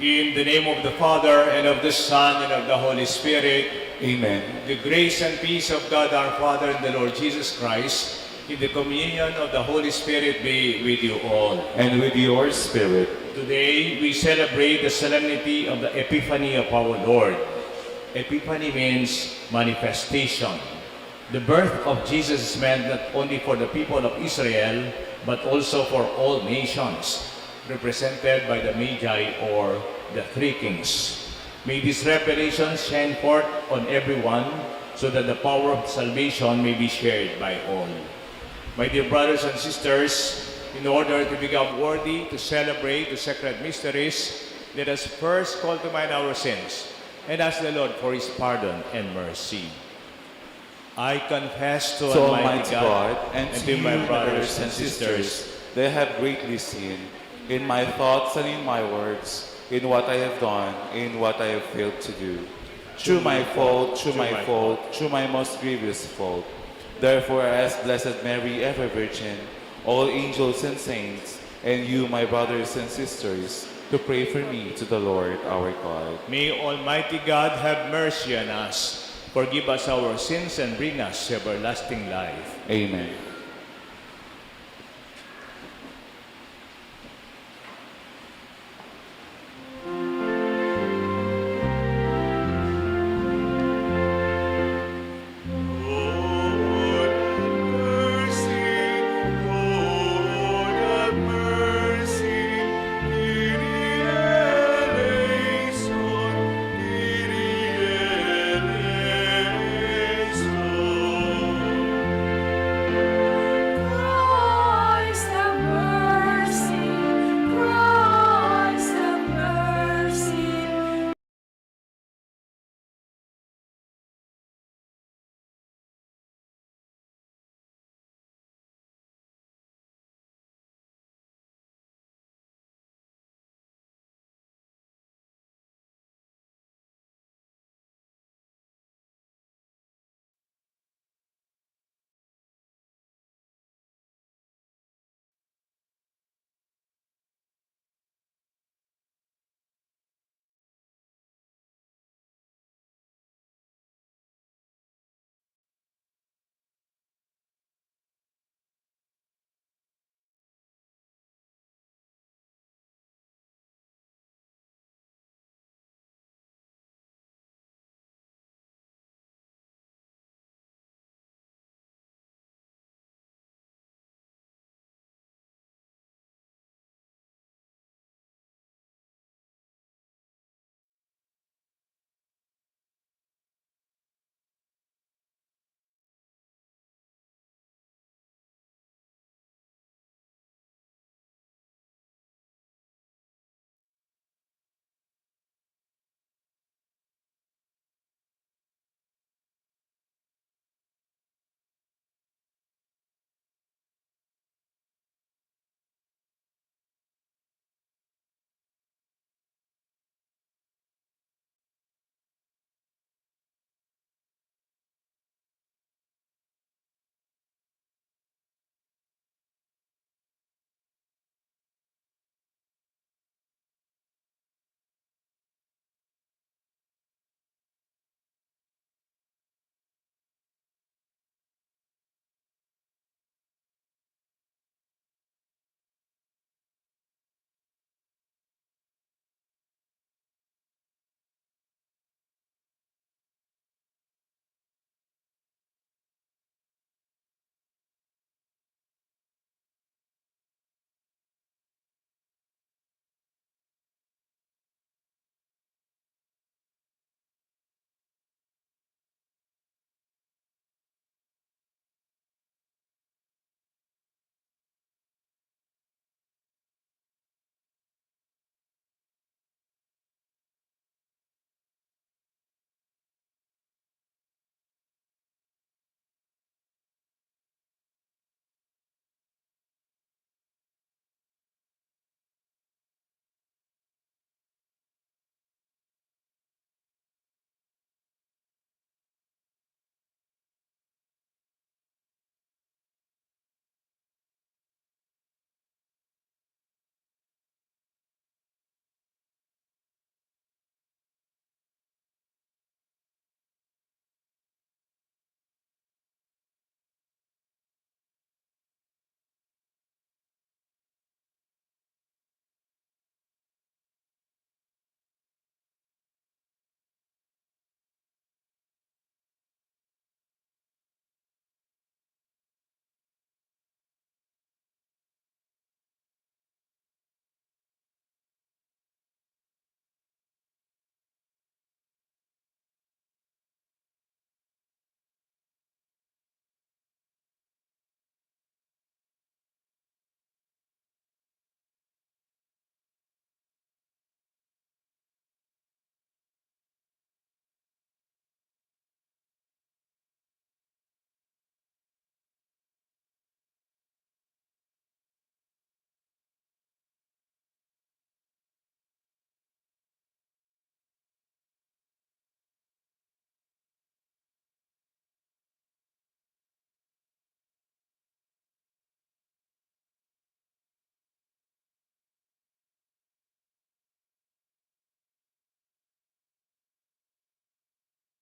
In the name of the Father, and of the Son, and of the Holy Spirit. Amen. The grace and peace of God our Father and the Lord Jesus Christ, in the communion of the Holy Spirit be with you all. And with your spirit. Today, we celebrate the solemnity of the Epiphany of our Lord. Epiphany means manifestation. The birth of Jesus is meant not only for the people of Israel, but also for all nations, represented by the Magi or the three kings. May this revelation shine forth on everyone, so that the power of salvation may be shared by all. My dear brothers and sisters, in order to become worthy to celebrate the sacred mysteries, let us first call to mind our sins and ask the Lord for His pardon and mercy. I confess to Almighty God and to my brothers and sisters that I have greatly sinned in my thoughts and in my words, in what I have done, in what I have failed to do. Through my fault, through my most grievous fault. Therefore, I ask Blessed Mary, ever Virgin, all angels and saints, and you, my brothers and sisters, to pray for me to the Lord our God. May Almighty God have mercy on us, forgive us our sins, and bring us to everlasting life. Amen.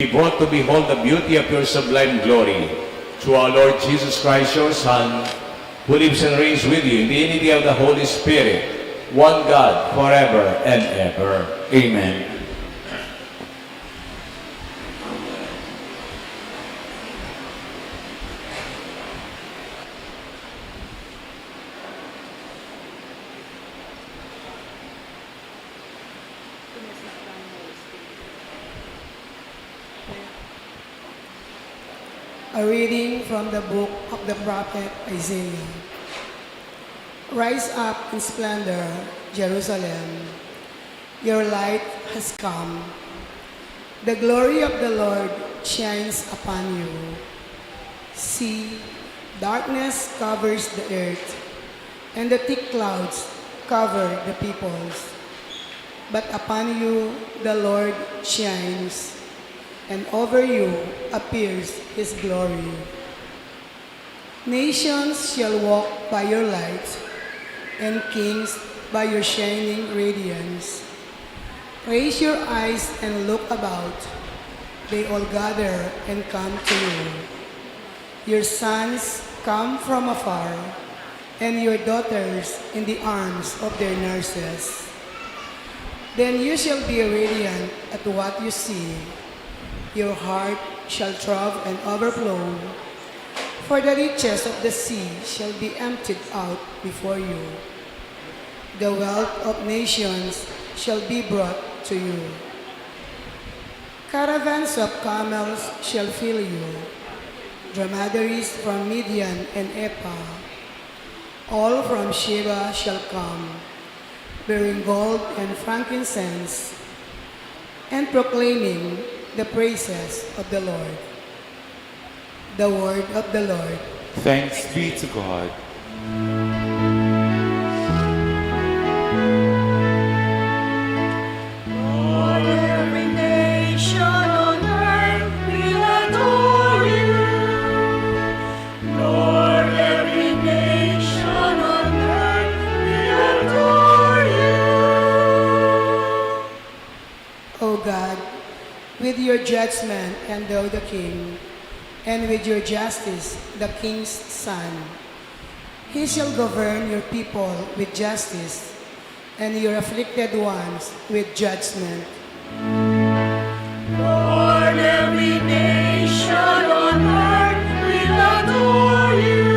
Be brought to behold the beauty of your sublime glory. Through our Lord Jesus Christ, your Son, who lives and reigns with you in the unity of the Holy Spirit, one God, forever and ever. Amen. A reading from the book of the prophet Isaiah. Rise up in splendor, Jerusalem. Your light has come. The glory of the Lord shines upon you. See, darkness covers the earth, and the thick clouds cover the peoples. But upon you the Lord shines, and over you appears his glory. Nations shall walk by your light, and kings by your shining radiance. Raise your eyes and look about. They all gather and come to you. Your sons come from afar, and your daughters in the arms of their nurses. Then you shall be radiant at what you see. Your heart shall throb and overflow, for the riches of the sea shall be emptied out before you. The wealth of nations shall be brought to you. Caravans of camels shall fill you, dromedaries from Midian and Ephah. All from Sheba shall come, bearing gold and frankincense, and proclaiming the praises of the Lord. The word of the Lord. Thanks be to God. Lord, every nation on earth will adore you. Lord, every nation on earth will adore you. O God, with your judgment endow the king, and with your justice the king's son. He shall govern your people with justice, and your afflicted ones with judgment. Lord, every nation on earth will adore you.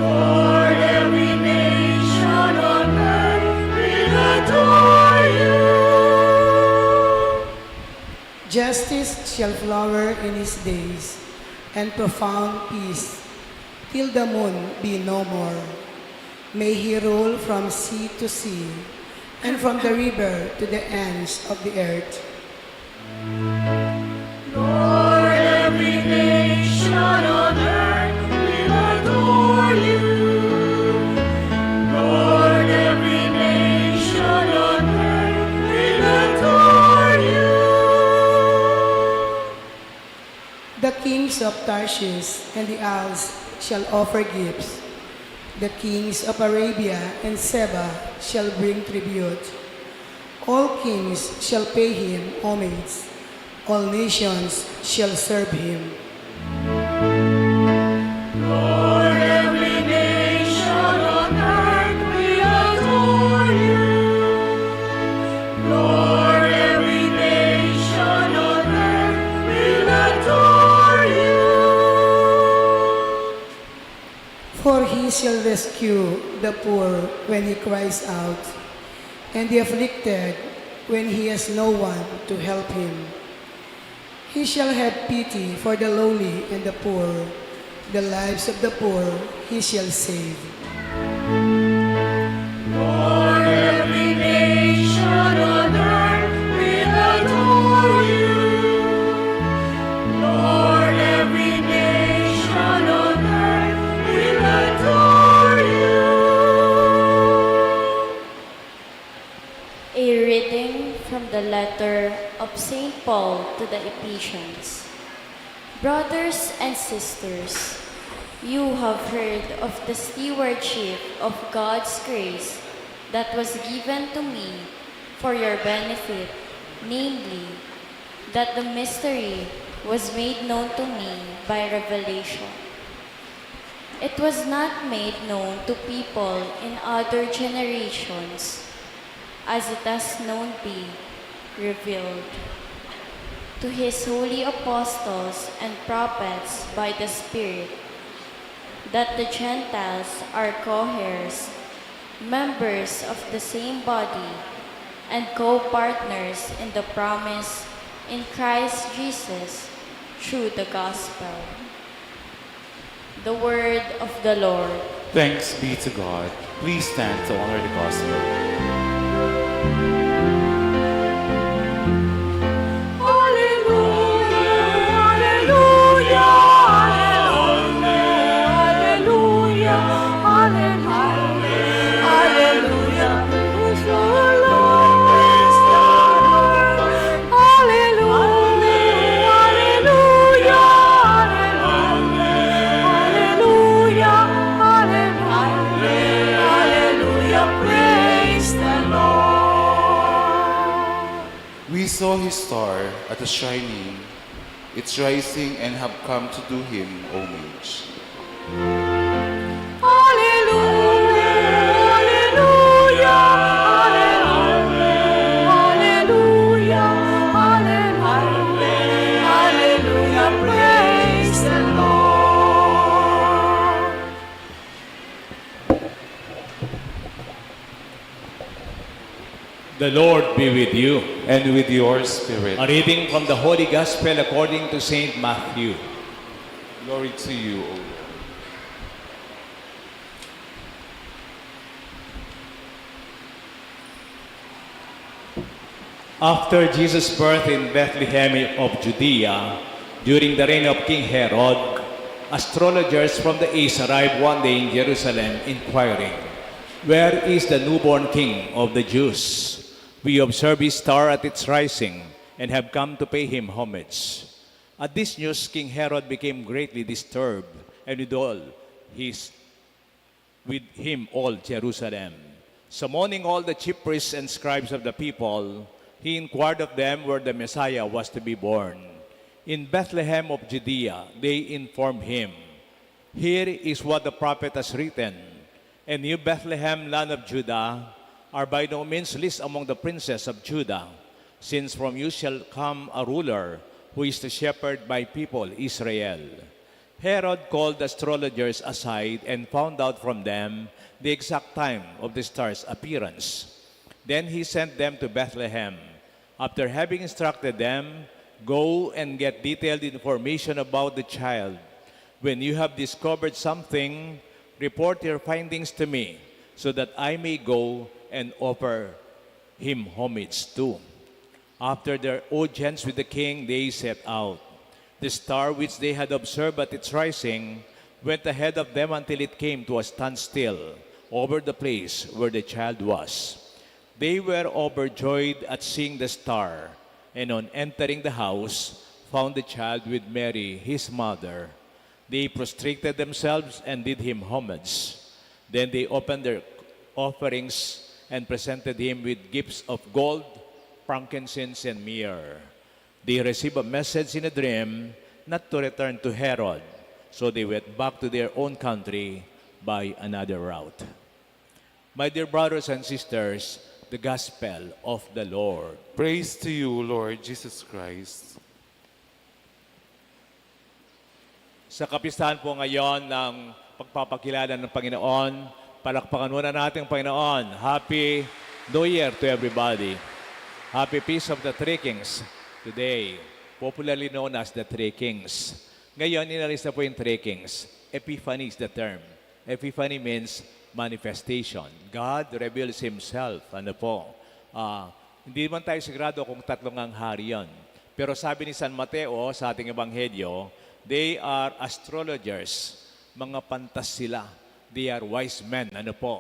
Lord, every nation on earth will adore you. Justice shall flower in his days, and profound peace, till the moon be no more. May he rule from sea to sea, and from the river to the ends of the earth. Lord, every nation on earth will adore you. Lord, every nation on earth will adore you. The kings of Tarshish and the isles shall offer gifts. The kings of Arabia and Seba shall bring tribute. All kings shall pay him homage. All nations shall serve him. Lord, every nation on earth will adore you. Lord, every nation on earth will adore you. For he shall rescue the poor when he cries out, and the afflicted when he has no one to help him. He shall have pity for the lowly and the poor. The lives of the poor he shall save. Lord, every nation on earth will adore you. Lord, every nation on earth will adore you. A reading from the letter of St. Paul to the Ephesians. Brothers and sisters, you have heard of the stewardship of God's grace that was given to me for your benefit, namely, that the mystery was made known to me by revelation. It was not made known to people in other generations, as it has known be revealed to his holy apostles and prophets by the Spirit, that the Gentiles are co-heirs, members of the same body, and co-partners in the promise in Christ Jesus through the gospel. The word of the Lord. Thanks be to God. Please stand to honor the gospel. We saw his star at the shining, its rising, and have come to do him homage. The Lord be with you. And with your spirit. A reading from the Holy Gospel according to Saint Matthew. Glory to you, O Lord. After Jesus' birth in Bethlehem of Judea, during the reign of King Herod, astrologers from the east arrived one day in Jerusalem, inquiring, "Where is the newborn King of the Jews? We observe his star at its rising and have come to pay him homage." At this news, King Herod became greatly disturbed, and with him all Jerusalem. Summoning all the chief priests and scribes of the people, he inquired of them where the Messiah was to be born. In Bethlehem of Judea, they informed him, "Here is what the prophet has written. And you, Bethlehem, land of Judah, are by no means least among the princes of Judah, since from you shall come a ruler who is to shepherd my people Israel." Herod called the astrologers aside and found out from them the exact time of the star's appearance. Then he sent them to Bethlehem. After having instructed them, "Go and get detailed information about the child. When you have discovered something, report your findings to me, so that I may go and offer him homage too." After their audience with the king, they set out. The star which they had observed at its rising went ahead of them until it came to a standstill over the place where the child was. They were overjoyed at seeing the star, and on entering the house, found the child with Mary, his mother. They prostrated themselves and did him homage. Then they opened their offerings and presented him with gifts of gold, frankincense, and myrrh. They received a message in a dream not to return to Herod, so they went back to their own country by another route. My dear brothers and sisters, the Gospel of the Lord. Praise to you, Lord Jesus Christ. Sa kapistahan po ngayon ng pagpapakilala ng Panginoon, palakpakan muna natin ang Panginoon. Happy New Year to everybody. Happy Feast of the Three Kings today, popularly known as the Three Kings. Ngayon, inalis na po yung Three Kings. Epiphany is the term. Epiphany means manifestation. God reveals Himself. Ano po? Hindi man tayo sigurado kung tatlong ang hari yan. Pero sabi ni San Mateo sa ating ebanghelyo, they are astrologers. Mga pantas sila. They are wise men. Ano po?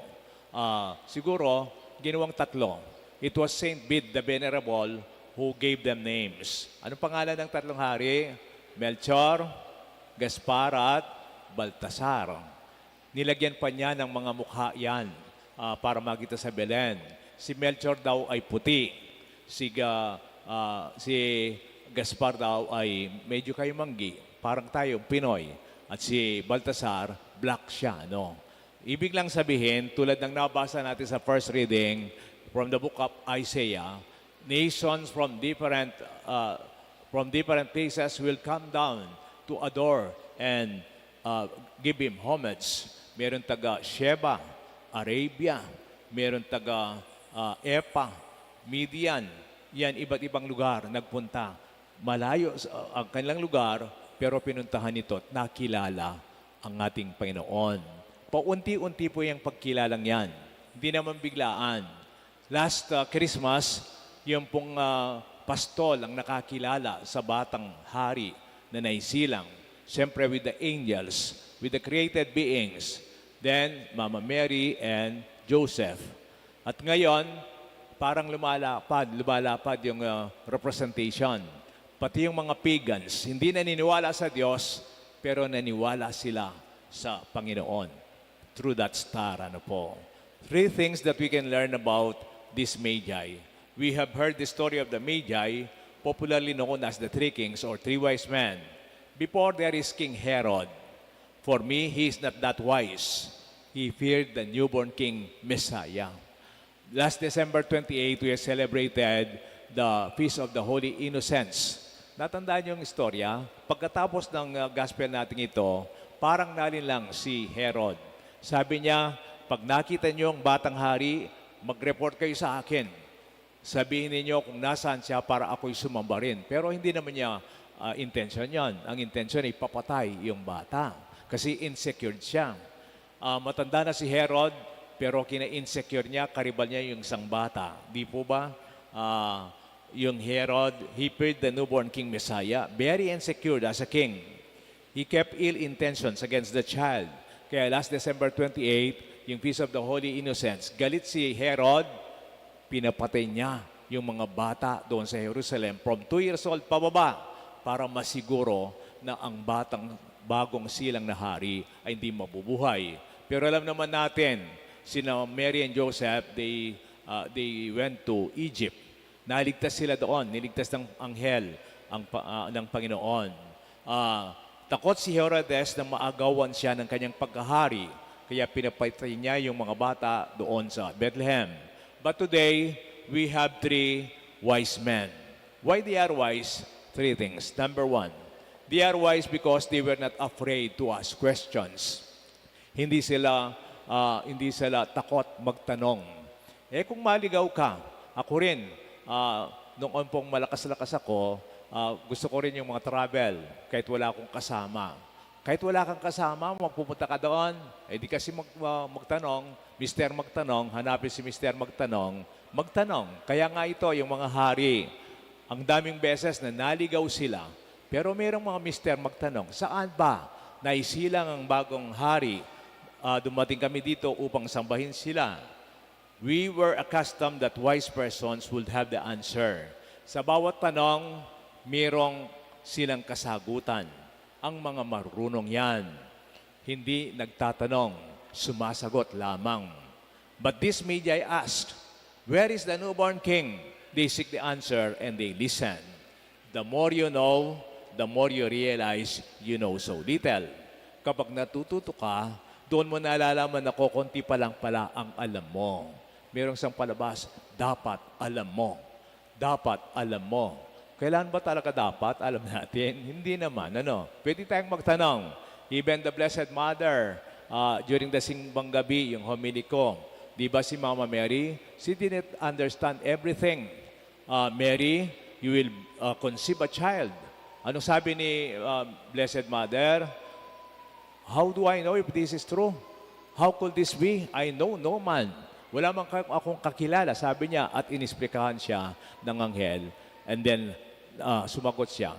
Siguro, ginawang tatlo. It was Saint Bede the Venerable who gave them names. Anong pangalan ng tatlong hari? Melchor, Gaspar, at Baltasar. Nilagyan pa niya ng mga mukha yan para makita sa Belen. Si Melchor daw ay puti. Si Gaspar daw ay medyo kayo manggi, parang tayo Pinoy. At si Baltasar, black siya, no? Ibig lang sabihin, tulad ng nabasa natin sa first reading from the book of Isaiah, nations from different places will come down to adore and give him homage. Meron taga Sheba, Arabia, meron taga Epa, Midian. Yan, iba't ibang lugar nagpunta. Malayo ang kanilang lugar, pero pinuntahan ito at nakilala ang ating Panginoon. Paunti-unti po yung pagkilalang yan. Hindi naman biglaan. Last Christmas, yung pong pastol ang nakakilala sa batang hari na naisilang. Siyempre with the angels, with the created beings. Then, Mama Mary and Joseph. At ngayon, parang lumalapad yung representation. Pati yung mga pagans, hindi naniniwala sa Diyos, pero naniwala sila sa Panginoon. Through that star, ano po. 3 things that we can learn about this Magi. We have heard the story of the Magi, popularly known as the 3 kings or 3 wise men. Before there is King Herod. For me, he is not that wise. He feared the newborn King Messiah. Last December 28, we celebrated the Feast of the Holy Innocents. Natandaan yung istorya, pagkatapos ng gospel natin ito, parang nalinlang si Herod. Sabi niya, pag nakita niyo ang batang hari, mag-report kayo sa akin. Sabihin niyo kung nasaan siya para ako'y sumamba rin. Pero hindi naman niya intention yon. Ang intention ay papatay yung bata. Kasi insecure siya. Matanda na si Herod, pero kina-insecure niya, karibal niya yung isang bata. Di po ba? Yung Herod, he feared the newborn King Messiah, very insecure as a king. He kept ill intentions against the child. Kaya last December 28, yung Feast of the Holy Innocents, galit si Herod, pinapatay niya yung mga bata doon sa Jerusalem from 2 years old pababa para masiguro na ang batang bagong silang na hari ay hindi mabubuhay. Pero alam naman natin, sina Mary and Joseph, they went to Egypt. Naligtas sila doon, niligtas ng anghel ng Panginoon. Takot si Herodes na maagawan siya ng kanyang pagkahari, kaya pinapatay niya yung mga bata doon sa Bethlehem. But today, we have 3 wise men. Why they are wise? 3 things. Number 1, they are wise because they were not afraid to ask questions. Hindi sila takot magtanong. Kung maligaw ka, ako rin, noon pong malakas-lakas ako, gusto ko rin yung mga travel, kahit wala akong kasama. Kahit wala kang kasama, magpupunta ka doon, di kasi magtanong, Mr. Magtanong, hanapin si Mr. Magtanong. Kaya nga ito, yung mga hari, ang daming beses na naligaw sila, pero mayroong mga Mr. Magtanong, saan ba naisilang ang bagong hari? Dumating kami dito upang sambahin sila. We were accustomed that wise persons would have the answer. Sa bawat tanong, mayroong silang kasagutan. Ang mga marunong yan, hindi nagtatanong, sumasagot lamang. But this Magi asked, where is the newborn king? They seek the answer and they listen. The more you know, the more you realize you know so little. Kapag natututo ka, doon mo nalalaman na konti pa lang pala ang alam mo. Merong isang palabas, dapat alam mo. Dapat alam mo. Kailan ba talaga dapat? Alam natin. Hindi naman. Pwede tayong magtanong. Even the Blessed Mother, during the simbang gabi, yung homily ko, di ba si Mama Mary? She didn't understand everything. Mary, you will conceive a child. Ano sabi ni Blessed Mother? How do I know if this is true? How could this be? I know no man. Wala man akong kakilala, sabi niya, at inisplikahan siya ng anghel. And then, sumagot siya,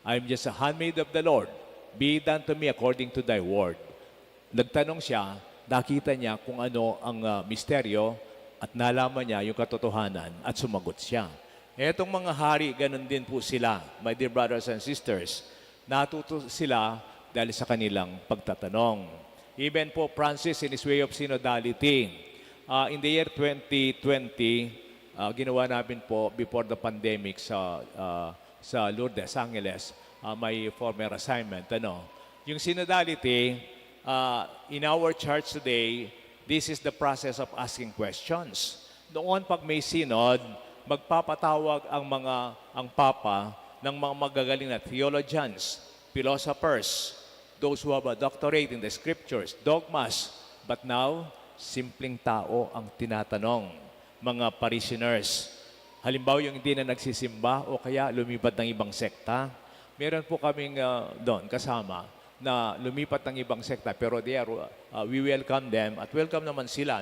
I'm just a handmaid of the Lord. Be done to me according to thy word. Nagtanong siya, nakita niya kung ano ang misteryo at nalaman niya yung katotohanan at sumagot siya. Etong mga hari, ganun din po sila, my dear brothers and sisters. Natuto sila dahil sa kanilang pagtatanong. Even po Francis in his way of synodality, in the year 2020, ginawa namin po before the pandemic sa sa Lourdes, Angeles, my former assignment. Yung synodality, in our church today, this is the process of asking questions. Noon pag may synod, magpapatawag ang Papa ng mga magagaling na theologians, philosophers, those who have a doctorate in the scriptures, dogmas. But now, simpleng tao ang tinatanong, mga parishioners. Halimbawa yung hindi na nagsisimba o kaya lumipat ng ibang sekta. Meron po kaming doon kasama na lumipat ng ibang sekta pero we welcome them at welcome naman sila.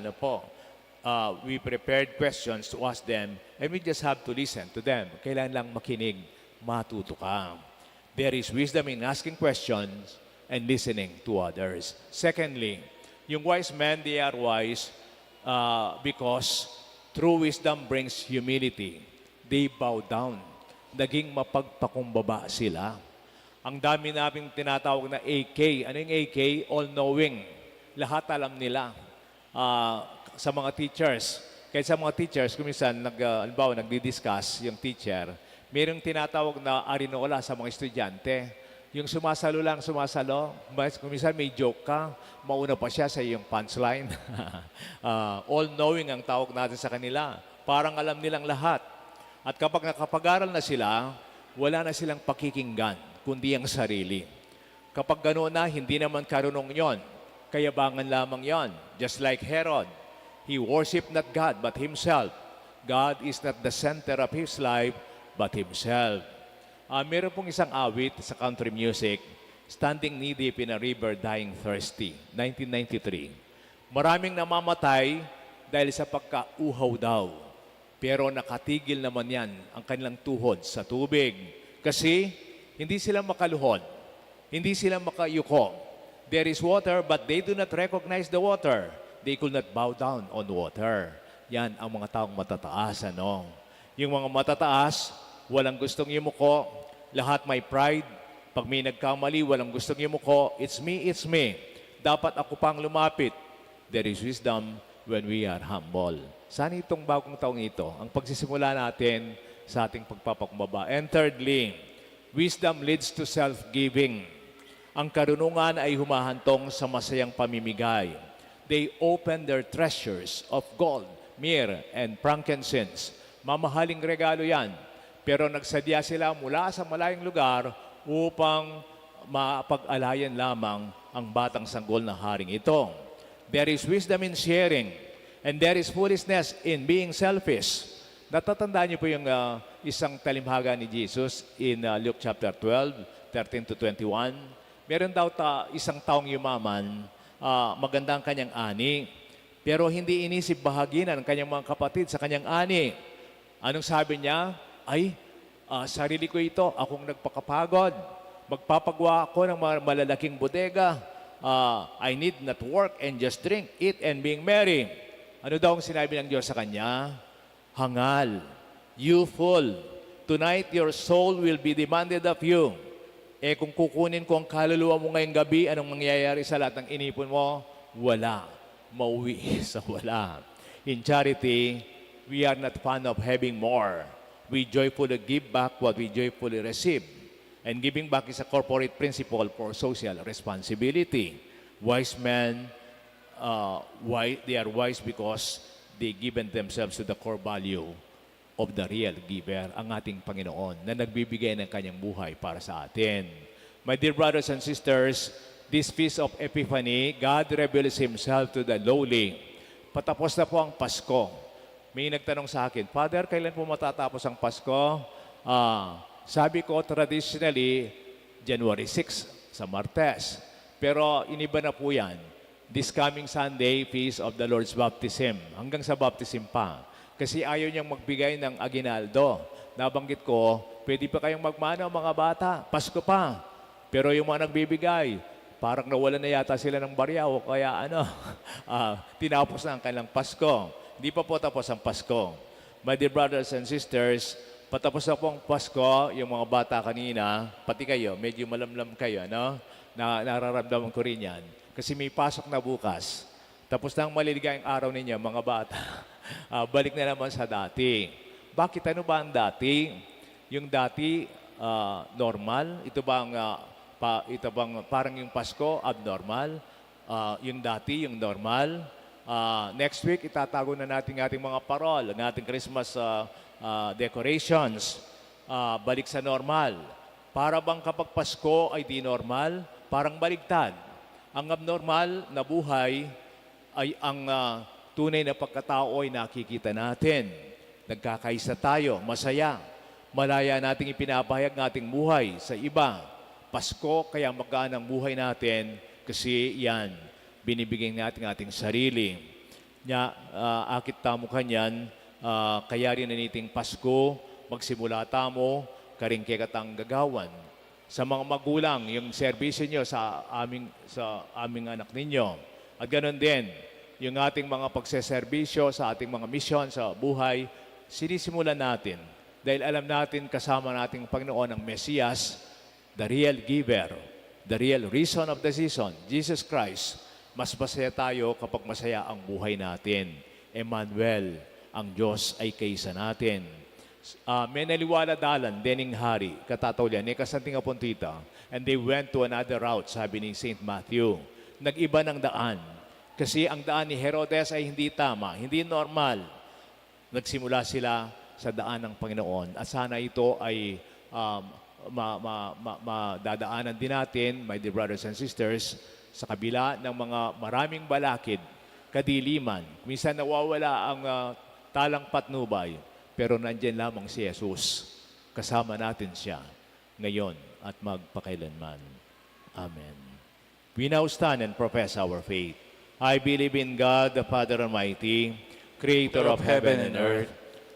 We prepared questions to ask them and we just have to listen to them. Kailangan lang makinig, matuto ka. There is wisdom in asking questions and listening to others. Secondly, yung wise men, they are wise because true wisdom brings humility. They bow down. Naging mapagpakumbaba sila. Ang dami naming tinatawag na AK. Ano yung AK? All-knowing. Lahat alam nila. Sa mga teachers. Kaya sa mga teachers, kumisan, nagdi-discuss yung teacher, mayroong tinatawag na arinola sa mga estudyante. Yung sumasalo, kumisan may joke ka, mauna pa siya sa iyong punchline. All-knowing ang tawag natin sa kanila. Parang alam nilang lahat. At kapag nakapag-aral na sila, wala na silang pakikinggan, kundi ang sarili. Kapag ganoon na, hindi naman karunong yon. Kayabangan lamang yon. Just like Herod, he worshiped not God, but himself. God is not the center of his life, but himself. Meron pong isang awit sa country music, Standing Knee Deep in a River, Dying Thirsty, 1993. Maraming namamatay dahil sa pagkauhaw daw. Pero nakatigil naman yan ang kanilang tuhod sa tubig. Kasi hindi sila makaluhod. Hindi sila makayuko. There is water, but they do not recognize the water. They could not bow down on water. Yan ang mga taong matataas. Yung mga matataas, walang gustong yumuko. Lahat may pride. Pag may nagkamali, walang gustong yumuko. It's me, it's me. Dapat ako pang lumapit. There is wisdom when we are humble. Sana itong bagong taong ito, ang pagsisimula natin sa ating pagpapakumbaba. And thirdly, wisdom leads to self-giving. Ang karunungan ay humahantong sa masayang pamimigay. They open their treasures of gold, myrrh, and frankincense. Mamahaling regalo yan. Pero nagsadya sila mula sa malayong lugar upang mapag-alayan lamang ang batang sanggol na haring ito. There is wisdom in sharing. And there is foolishness in being selfish. Natatandaan niyo po yung isang talimhaga ni Jesus in Luke chapter 12, 13 to 21. Meron daw isang taong yumaman, maganda ang kanyang ani, pero hindi inisip bahaginan ng kanyang mga kapatid sa kanyang ani. Anong sabi niya? Sarili ko ito, akong nagpakapagod. Magpapagawa ako ng malalaking bodega. I need not work and just drink, eat and being merry. Ano daw ang sinabi ng Diyos sa kanya? Hangal, you fool, tonight your soul will be demanded of you. Kung kukunin ko ang kaluluwa mo ngayong gabi, anong mangyayari sa lahat ng inipon mo? Wala. Mauwi sa wala. In charity, we are not fond of having more. We joyfully give back what we joyfully receive. And giving back is a corporate principle for social responsibility. Wise men, they are wise because they given themselves to the core value of the real giver, ang ating Panginoon, na nagbibigay ng kanyang buhay para sa atin. My dear brothers and sisters, this feast of Epiphany, God reveals Himself to the lowly. Patapos na po ang Pasko. May nagtanong sa akin, Father, kailan po matatapos ang Pasko? Sabi ko, traditionally, January 6 sa Martes. Pero iniba na po yan. This coming Sunday, Feast of the Lord's Baptism. Hanggang sa baptism pa. Kasi ayaw niyang magbigay ng aginaldo. Nabanggit ko, pwede pa kayong magmano mga bata, Pasko pa. Pero yung mga nagbibigay, parang nawala na yata sila ng barya o kaya tinapos na ang kanilang Pasko. Hindi pa po tapos ang Pasko. My dear brothers and sisters, patapos na po ang Pasko, yung mga bata kanina, pati kayo, medyo malamlam kayo, nararamdaman ko rin yan. Kasi may pasok na bukas. Tapos na ang maliligayang araw ninyo, mga bata. Balik na naman sa dati. Bakit ano ba ang dati? Yung dati, normal? Ito bang parang yung Pasko, abnormal? Yung dati, yung normal? Next week, itatago na natin ating mga parol, ang ating Christmas decorations. Balik sa normal. Para bang kapag Pasko ay di normal? Parang baligtad. Ang abnormal na buhay ay ang tunay na pagkatao ay nakikita natin. Nagkakaisa tayo, masaya. Malaya nating ipinapahayag ng ating buhay sa iba. Pasko, kaya magaan ang buhay natin kasi yan, binibigay natin ating sarili. Akit tamo kanyan, kaya rin naniting Pasko, magsimula tamo, karing kekatang gagawan. Sa mga magulang, yung serbisyo nyo sa aming anak ninyo. At ganoon din, yung ating mga pagseserbisyo sa ating mga misyon sa buhay, sinisimulan natin. Dahil alam natin kasama nating Panginoon ang Mesiyas, the real giver, the real reason of the season, Jesus Christ. Mas masaya tayo kapag masaya ang buhay natin. Emmanuel, ang Diyos ay kaysa natin. May naliwala dalan, dening hari, katatawlian, ni kasanting apuntita, and they went to another route, sabi ni St. Matthew. Nag-iba ng daan. Kasi ang daan ni Herodes ay hindi tama, hindi normal. Nagsimula sila sa daan ng Panginoon. At sana ito ay madadaanan din natin, my dear brothers and sisters, sa kabila ng mga maraming balakid, kadiliman. Minsan nawawala ang talang patnubay, pero nandyan lamang si Jesus. Kasama natin siya ngayon at magpakailanman. Amen. We now stand and profess our faith. I believe in God, the Father Almighty, Creator of heaven and earth,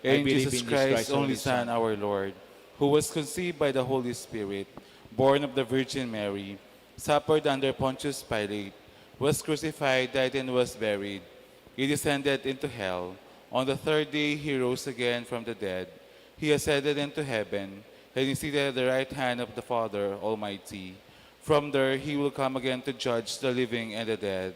and Jesus Christ, only Son, our Lord, who was conceived by the Holy Spirit, born of the Virgin Mary, suffered under Pontius Pilate, was crucified, died, and was buried. He descended into hell. On the third day he rose again from the dead. He ascended into heaven, and is seated at the right hand of the Father Almighty. From there he will come again to judge the living and the dead.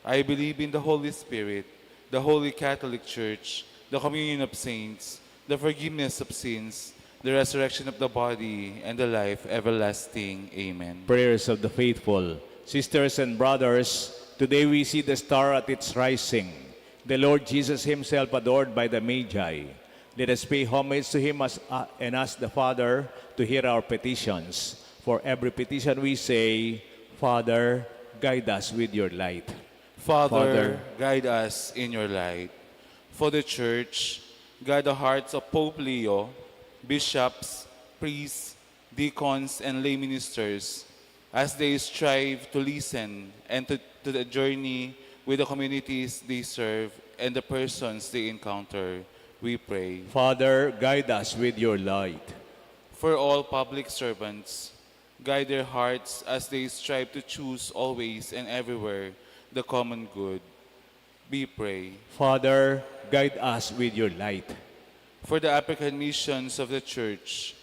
I believe in the Holy Spirit, the Holy Catholic Church, the communion of saints, the forgiveness of sins, the resurrection of the body, and the life everlasting. Amen. Prayers of the faithful. Sisters and brothers, today we see the star at its rising, the Lord Jesus himself adored by the Magi. Let us pay homage to him and ask the Father to hear our petitions. For every petition we say, Father, guide us with your light. Father, guide us in your light. For the Church, guide the hearts of Pope Leo, bishops, priests, deacons, and lay ministers as they strive to listen and to the journey with the communities they serve and the persons they encounter. We pray. Father, guide us with your light. For all public servants, guide their hearts as they strive to choose always and everywhere the common good. We pray. Father, guide us with your light. For the African missions of the Church,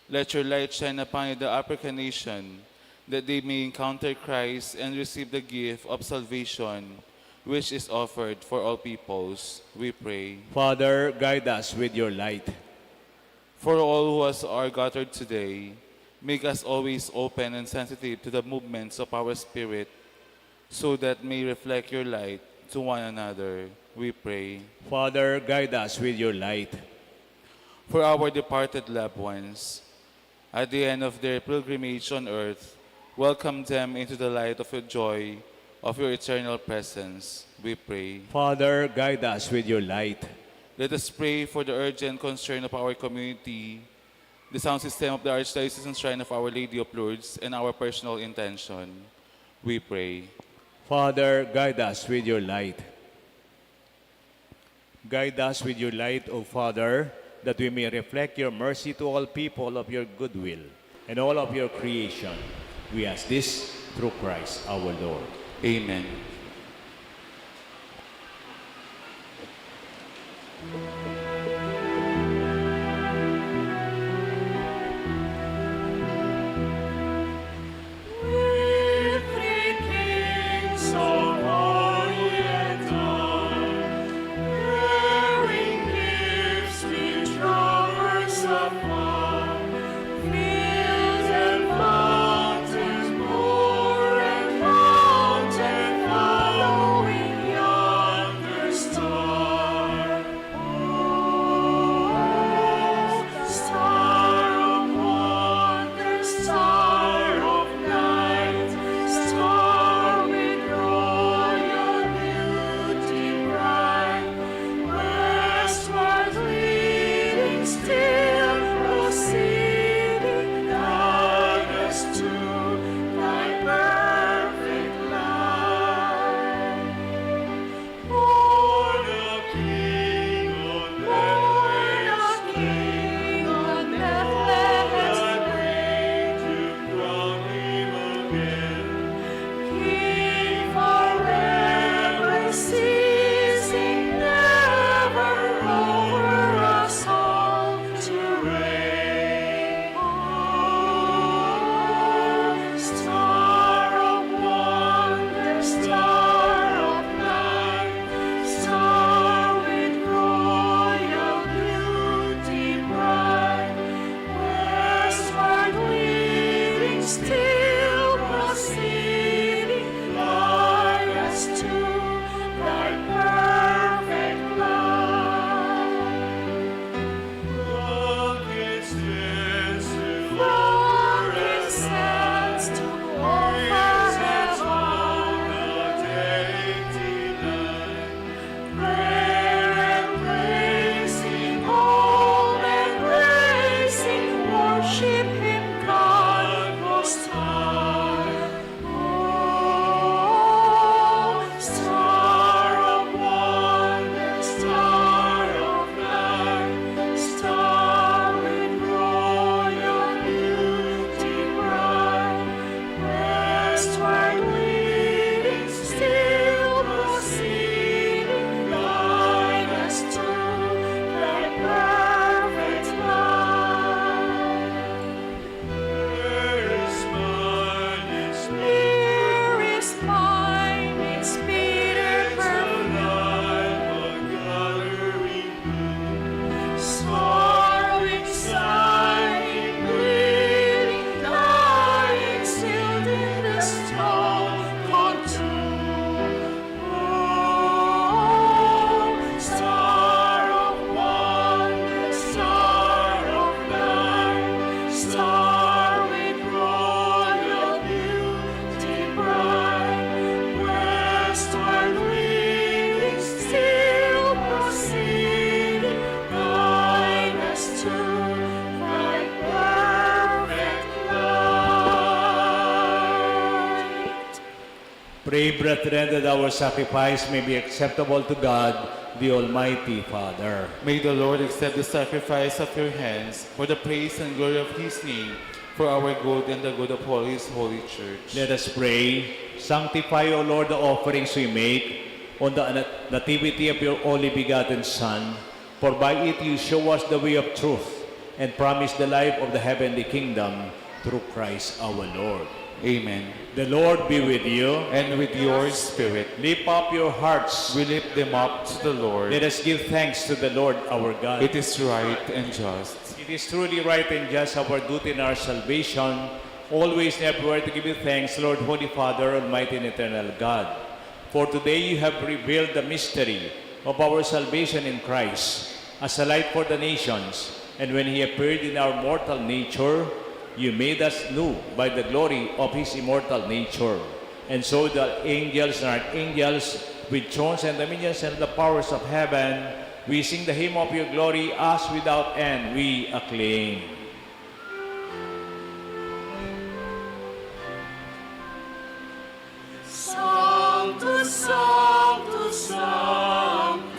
let your light shine upon the African nation, that they may encounter Christ and receive the gift of salvation, which is offered for all peoples. We pray. Father, guide us with your light. For all who are gathered today, make us always open and sensitive to the movements of our spirit, so that may reflect your light to one another. We pray. Father, guide us with your light. For our departed loved ones, at the end of their pilgrimage on earth, welcome them into the light of your joy, of your eternal presence. We pray. Father, guide us with your light. Let us pray for the urgent concern of our community, the sound system of the Archdiocesan Shrine of Our Lady of Lourdes, and our personal intention. We pray. Father, guide us with your light. Guide us with your light, O Father, that we may reflect your mercy to all people of your goodwill and all of your creation. We ask this through Christ our Lord. Amen. Bearing 3 Kings of Orient, gifts we traverse afar, feeling the joy of the Lord. We pray. Father, guide us with your light. Guide our hearts as they strive to choose always and everywhere the common good. We pray. Father, guide us with your light. For all who are gathered today, make us always open and sensitive to the movements of our spirit, so that may reflect your light to one another. We pray. We pray. We Pray, brethren, that our sacrifice may be acceptable to God, the Almighty Father. May the Lord accept the sacrifice of your hands for the praise and glory of his name, for our good and the good of all his holy church. Let us pray. Sanctify, O Lord, the offerings we make on the nativity of your only begotten Son, for by it you show us the way of truth and promise the life of the heavenly kingdom through Christ our Lord. Amen. The Lord be with you. And with your spirit, Lift up your hearts. we lift them up to the Lord. Let us give thanks to the Lord our God. It is right and just. It is truly right and just our duty in our salvation, always and everywhere to give you thanks, Lord, Holy Father, Almighty and Eternal God. For today you have revealed the mystery of our salvation in Christ as a light for the nations. And when he appeared in our mortal nature, you made us new by the glory of his immortal nature. And so the angels and archangels, with thrones and dominions and the powers of heaven, we sing the hymn of your glory as without end we acclaim. Sanctus, Sanctus, Sanctus,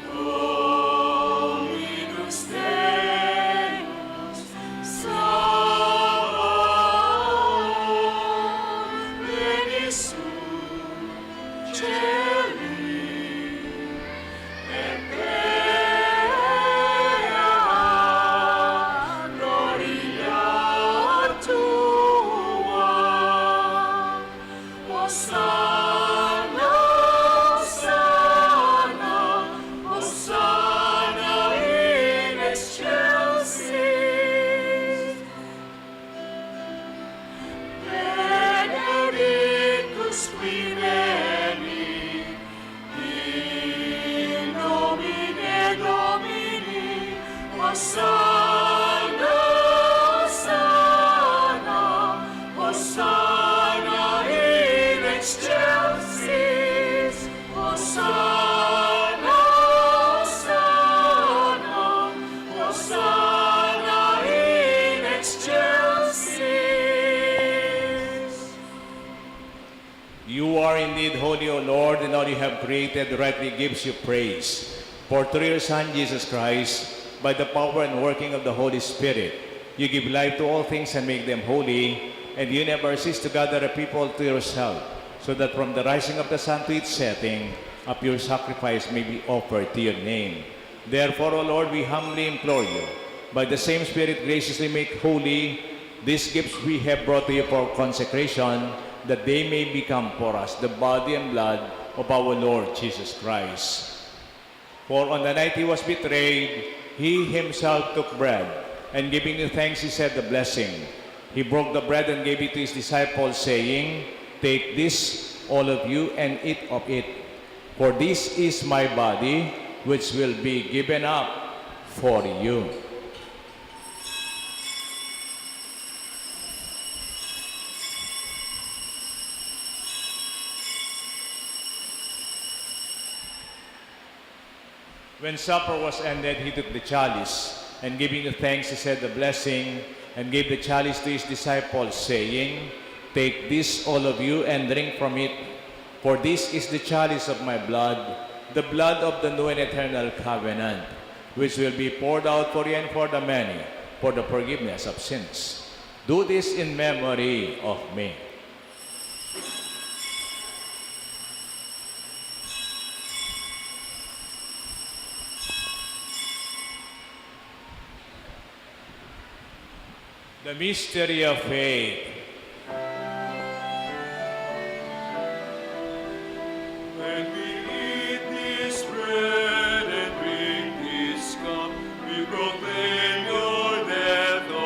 Dominus Deus, Sabaoth, benissum, celi, et terra, gloria tua. Hosanna, Hosanna, Hosanna in excelsis. Benedictus qui veni, in nomine Domini. Hosanna, Hosanna, Hosanna in excelsis. Hosanna, Hosanna, Hosanna in excelsis. You are indeed holy, O Lord, and all you have created rightly gives you praise. For through your Son, Jesus Christ, by the power and working of the Holy Spirit, you give life to all things and make them holy, and you never cease to gather a people to yourself, so that from the rising of the sun to its setting, a pure sacrifice may be offered to your name. Therefore, O Lord, we humbly implore you, by the same Spirit graciously make holy these gifts we have brought to you for consecration, that they may become for us the body and blood of our Lord Jesus Christ. For on the night he was betrayed, he himself took bread, and giving you thanks, he said the blessing. He broke the bread and gave it to his disciples, saying, "Take this, all of you, and eat of it. For this is my body, which will be given up for you." When supper was ended, he took the chalice, and giving you thanks, he said the blessing, and gave the chalice to his disciples, saying, "Take this, all of you, and drink from it. For this is the chalice of my blood, the blood of the new and eternal covenant, which will be poured out for you and for the many, for the forgiveness of sins. Do this in memory of me." The mystery of faith. When we eat this bread and drink this cup, we proclaim your death, O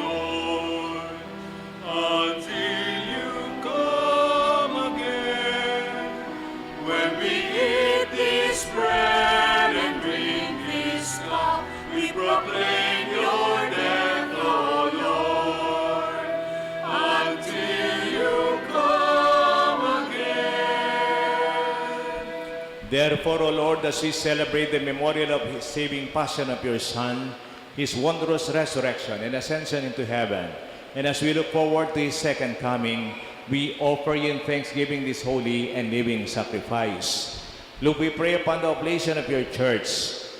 Lord, until you come again. When we eat this bread and drink this cup, we proclaim your death, O Lord, until you come again. Therefore, O Lord, as we celebrate the memorial of his saving passion of your Son, his wondrous resurrection and ascension into heaven, and as we look forward to his second coming, we offer you in thanksgiving this holy and living sacrifice. Lord, we pray upon the oblation of your church,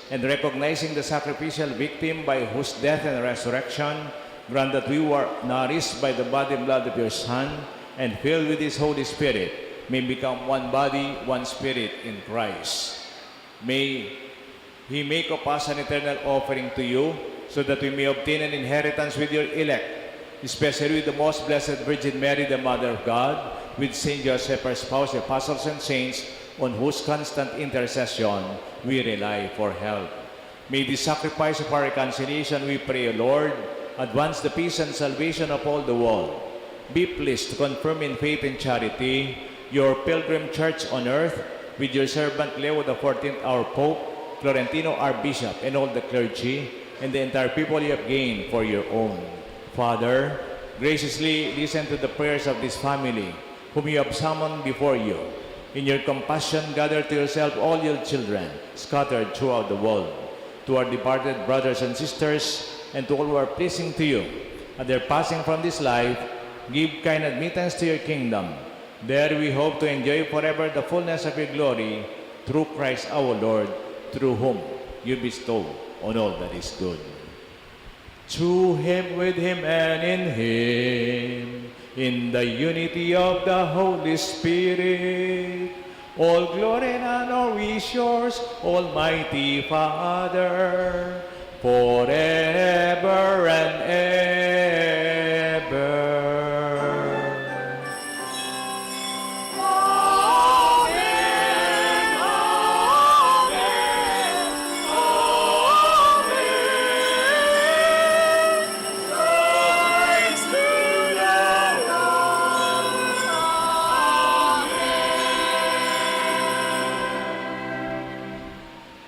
and recognizing the sacrificial victim by whose death and resurrection, grant that we were nourished by the body and blood of your Son, and filled with his Holy Spirit, may become one body, one spirit in Christ. May he make of us an eternal offering to you, so that we may obtain an inheritance with your elect, especially with the most blessed Virgin Mary, the Mother of God, with Saint Joseph, her spouse, the apostles and saints, on whose constant intercession we rely for help. May the sacrifice of our reconciliation, we pray, O Lord, advance the peace and salvation of all the world. Be pleased to confirm in faith and charity your pilgrim church on earth, with your servant Leo XIV, our Pope, Florentino, our Bishop, and all the clergy, and the entire people you have gained for your own. Father, graciously listen to the prayers of this family, whom you have summoned before you. In your compassion, gather to yourself all your children scattered throughout the world. To our departed brothers and sisters, and to all who are pleasing to you, at their passing from this life, give kind admittance to your kingdom. There we hope to enjoy forever the fullness of your glory, through Christ our Lord, through whom you bestow on all that is good. Through him, with him, and in him, in the unity of the Holy Spirit, all glory and honor is yours, Almighty Father, forever and ever.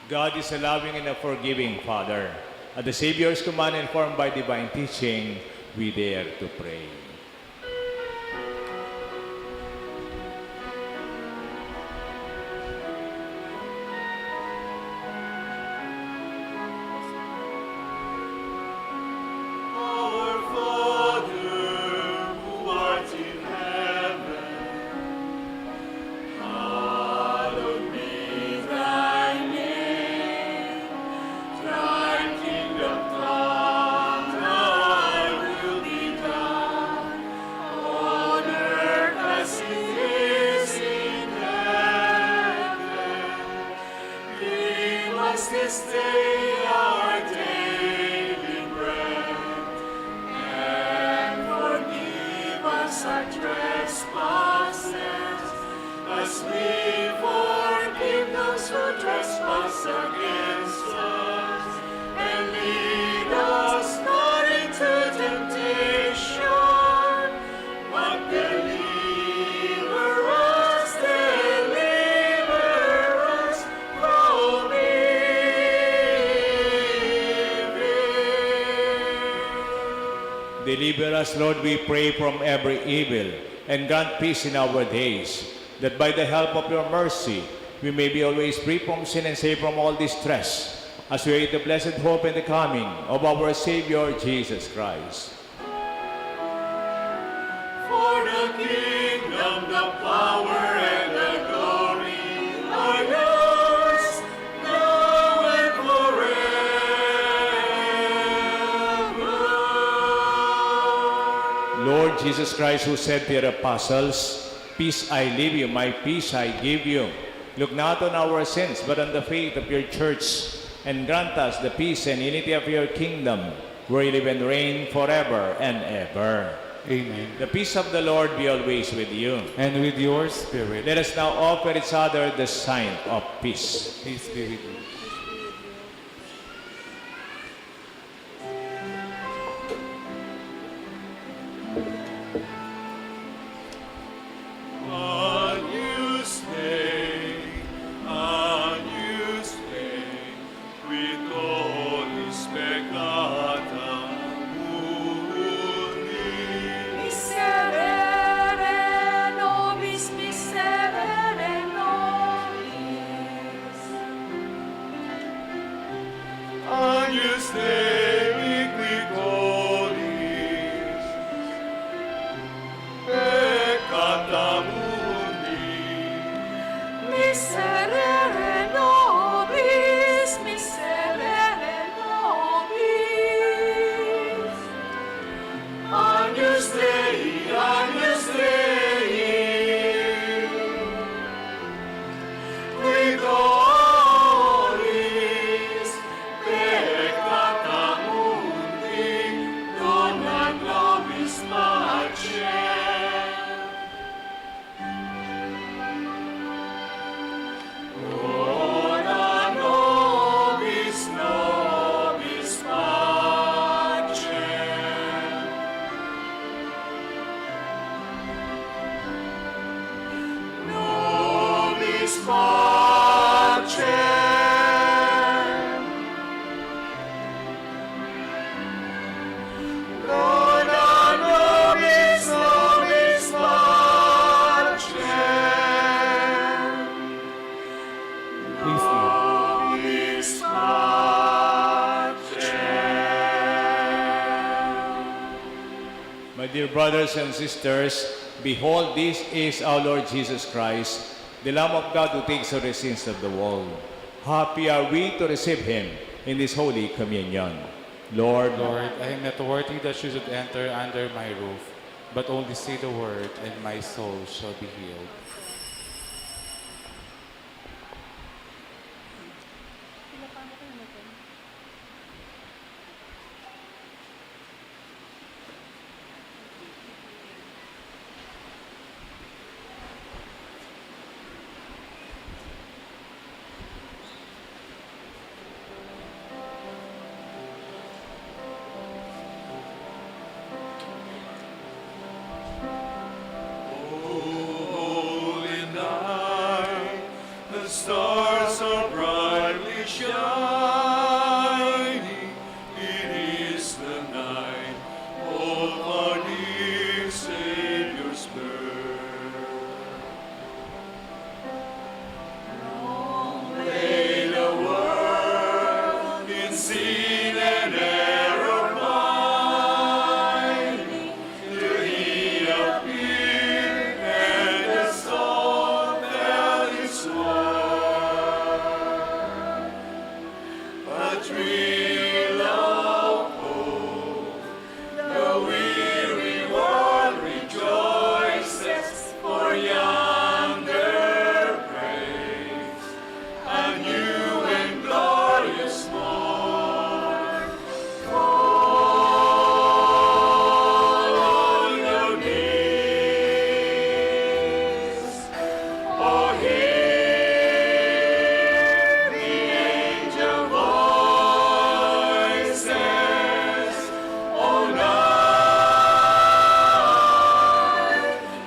God is a loving and a forgiving Father. At the Savior's command, informed by divine teaching, we dare to pray. Our Father, who art in heaven, hallowed be thy name. Thy kingdom come, thy will be done, on earth as it is in heaven. Give us this day our daily bread, and forgive us our trespasses, as we forgive those who trespass against us. And lead us not into temptation, but deliver us from evil. Deliver us, Lord, we pray, from every evil, and grant peace in our days, that by the help of your mercy, we may be always free from sin and safe from all distress, as we await the blessed hope and the coming of our Savior, Jesus Christ. For the kingdom, the power, and the glory are yours, now and forever. Lord Jesus Christ, who said to your apostles, "Peace I leave you, my peace I give you," look not on our sins, but on the faith of your church, and grant us the peace and unity of your kingdom, where you live and reign forever and ever. Amen. The peace of the Lord be always with you. And with your spirit, Let us now offer each other the sign of peace. peace be with you. Agnus Dei, with tollis peccata mundi. Miserere nobis, miserere nobis. Agnus Dei, qui tollis peccata dear brothers and sisters, behold, this is our Lord Jesus Christ, the Lamb of God who takes away the sins of the world. Happy are we to receive him in this Holy Communion. Lord, Lord, I am not worthy that you should enter under my roof, but only say the word, and my soul shall be healed. Holy night, the stars are brightly shining. It is the night of our dear Savior's birth. Long lay the world in sin and error pining, till He appeared and the soul felt His word. A thrill of hope, the weary world rejoices for yonder praise, a new and glorious morn. Fall on your knees. Oh, hear the angel voices. Oh, night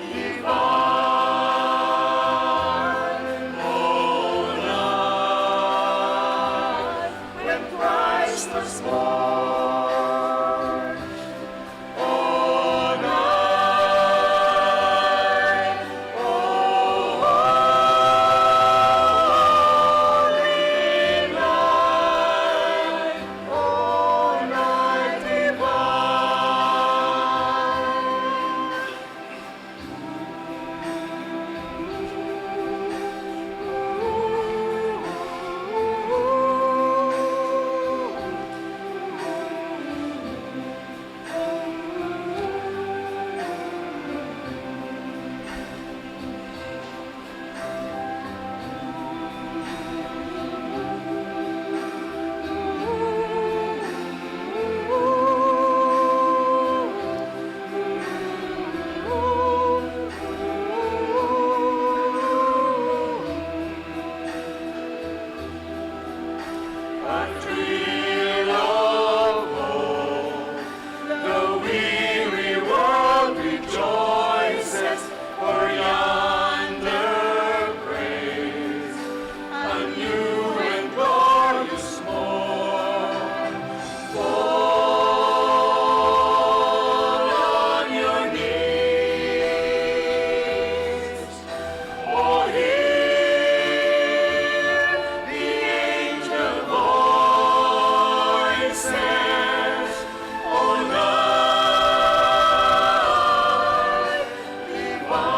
divine. Oh, night when Christ was born. Oh, night. Oh, holy night. Oh, night a thrill of hope, the weary world rejoices for yonder praise, a new and glorious morn. Fall on your knees. Oh, hear the angel voices. Oh, night divine.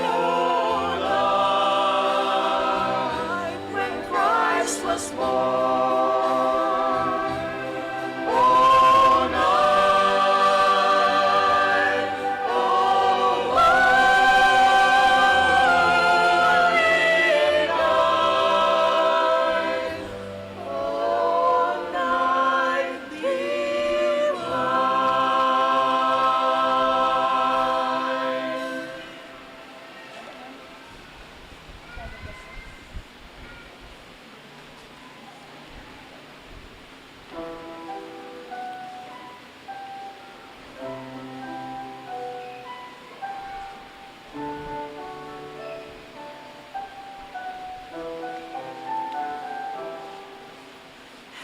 Oh, night when Christ was born. Oh, night. Oh, holy night. Oh, night divine.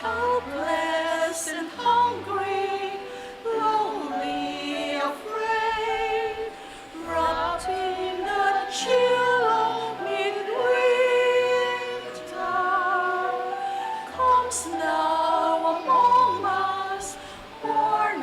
Helpless and hungry, lonely, afraid, wrapped in the chill of midwinter, comes now among us, born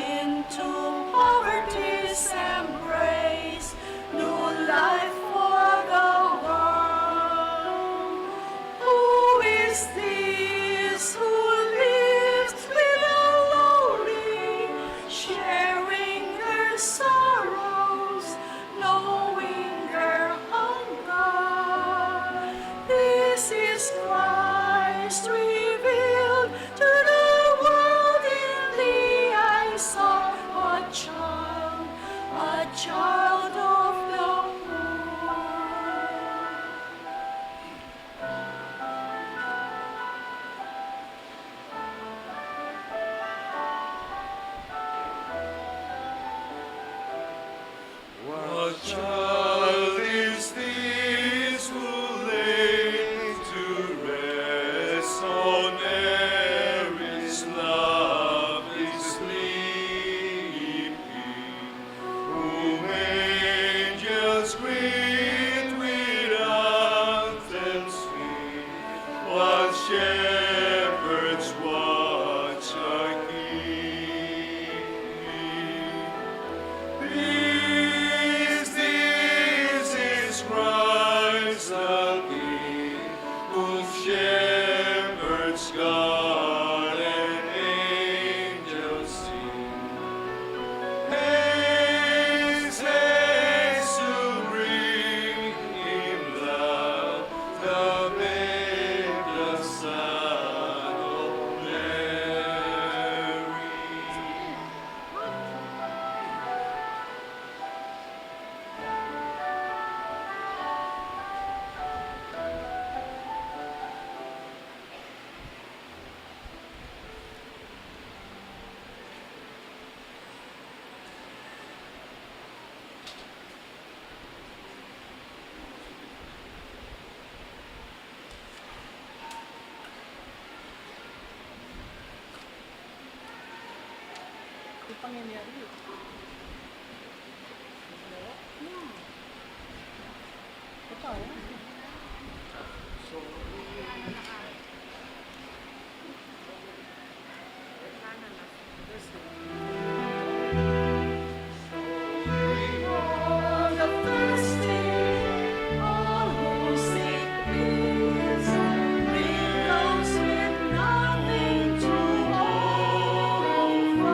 shepherds watch are keeping. This is Christ the King, whom shepherds guard and angels sing. Haste, haste to bring him love, the babe, the Son of Mary. On the first day, all who seek peace bring those with nothing to offer.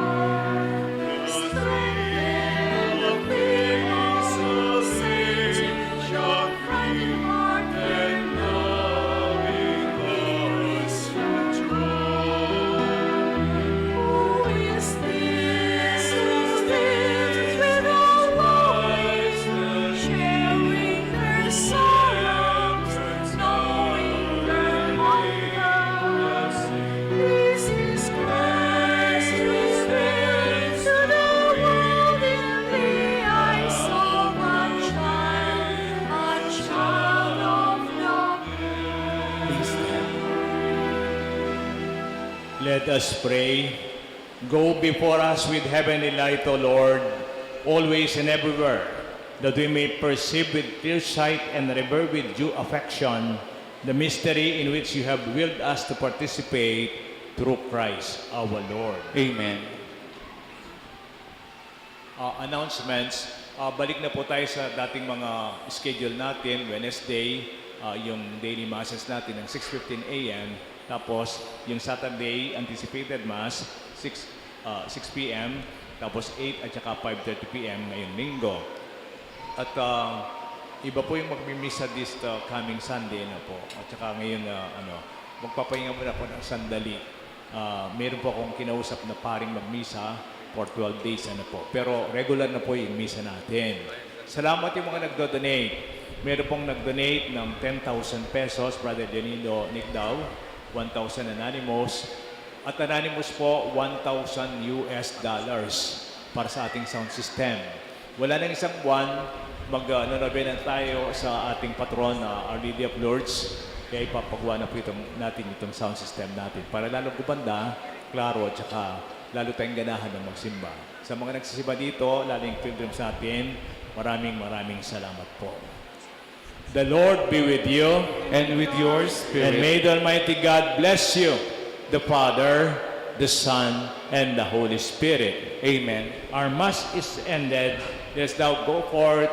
Strengthen the peace of saints, your free heart and loving hearts to draw. Who is this who lives with all lives, sharing their sorrows, knowing their hunger? This is Christ who speaks to the world in the eyes of a child of love. Let us pray. Go before us with heavenly light, O Lord, always and everywhere, that we may perceive with clear sight and revere with due affection the mystery in which you have willed us to participate through Christ our Lord. Amen. Announcements, balik na po tayo sa dating mga schedule natin. Wednesday, yung daily masses natin ng 6:15 a.m. Tapos, yung Saturday, anticipated mass, 6 p.m. Tapos 8 at saka 5:30 p.m. ngayong linggo. At iba po yung magmimisa this coming Sunday na po. At saka ngayon, magpapahinga muna po ng sandali. Meron po akong kinausap na paring magmisa for 12 days po. Pero regular na po yung misa natin. Salamat yung mga nagdo-donate. Meron pong nag-donate ng 10,000 pesos, Brother Janilo Nicdaw, 1,000 anonymous, at anonymous po, $1,000 para sa ating sound system. Wala nang isang buwan, mag-novena tayo sa ating patron na Our Lady of Lourdes, kaya ipapagawa na po natin itong sound system natin para lalo gumanda, klaro, at saka lalo tayong ganahan ng magsimba. Sa mga nagsisimba dito, lalo yung pilgrims natin, maraming salamat po. The Lord be with you, And with your spirit. and may the Almighty God bless you, the Father, the Son, and the Holy Spirit. Amen. Our Mass is ended. Let's now go forth,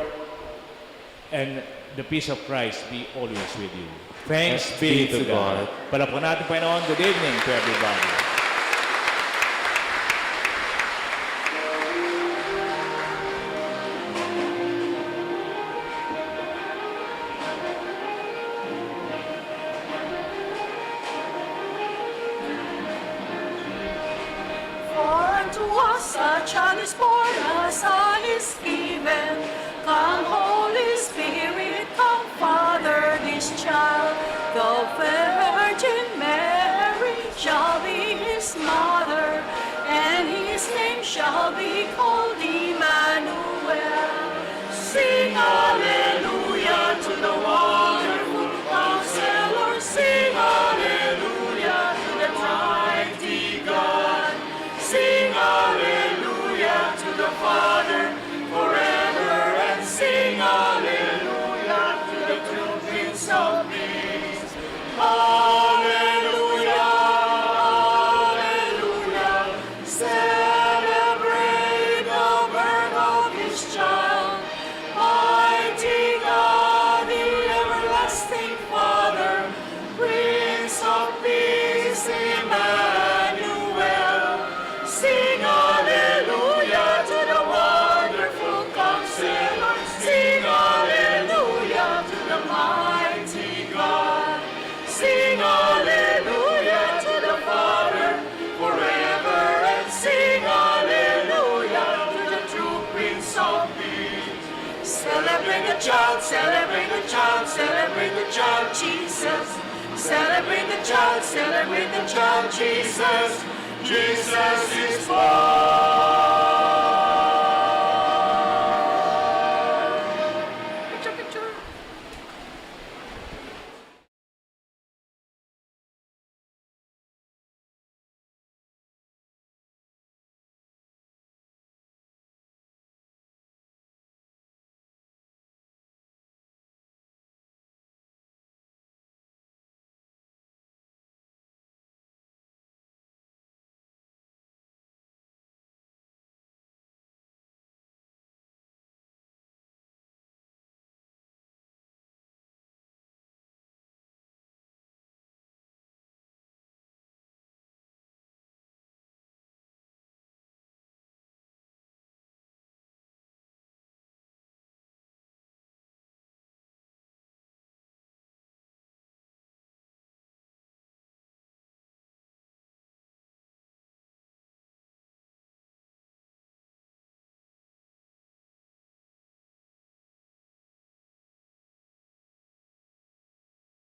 and the peace of Christ be always with you. Thanks be to God. Palakpakan natin, Panginoon. Good evening to everybody. For unto us a child is born, a son is given. Come, Holy Spirit, come, Father, this child. The Virgin Mary shall be his mother, and his name shall be called Emmanuel. Sing hallelujah to the wonderful Counselor. Sing hallelujah to the mighty God. Sing hallelujah to the Father forever, and sing hallelujah to the true Prince of Peace. Hallelujah. child, celebrate the child, celebrate the child, Jesus. Celebrate the child, Jesus. Jesus is born.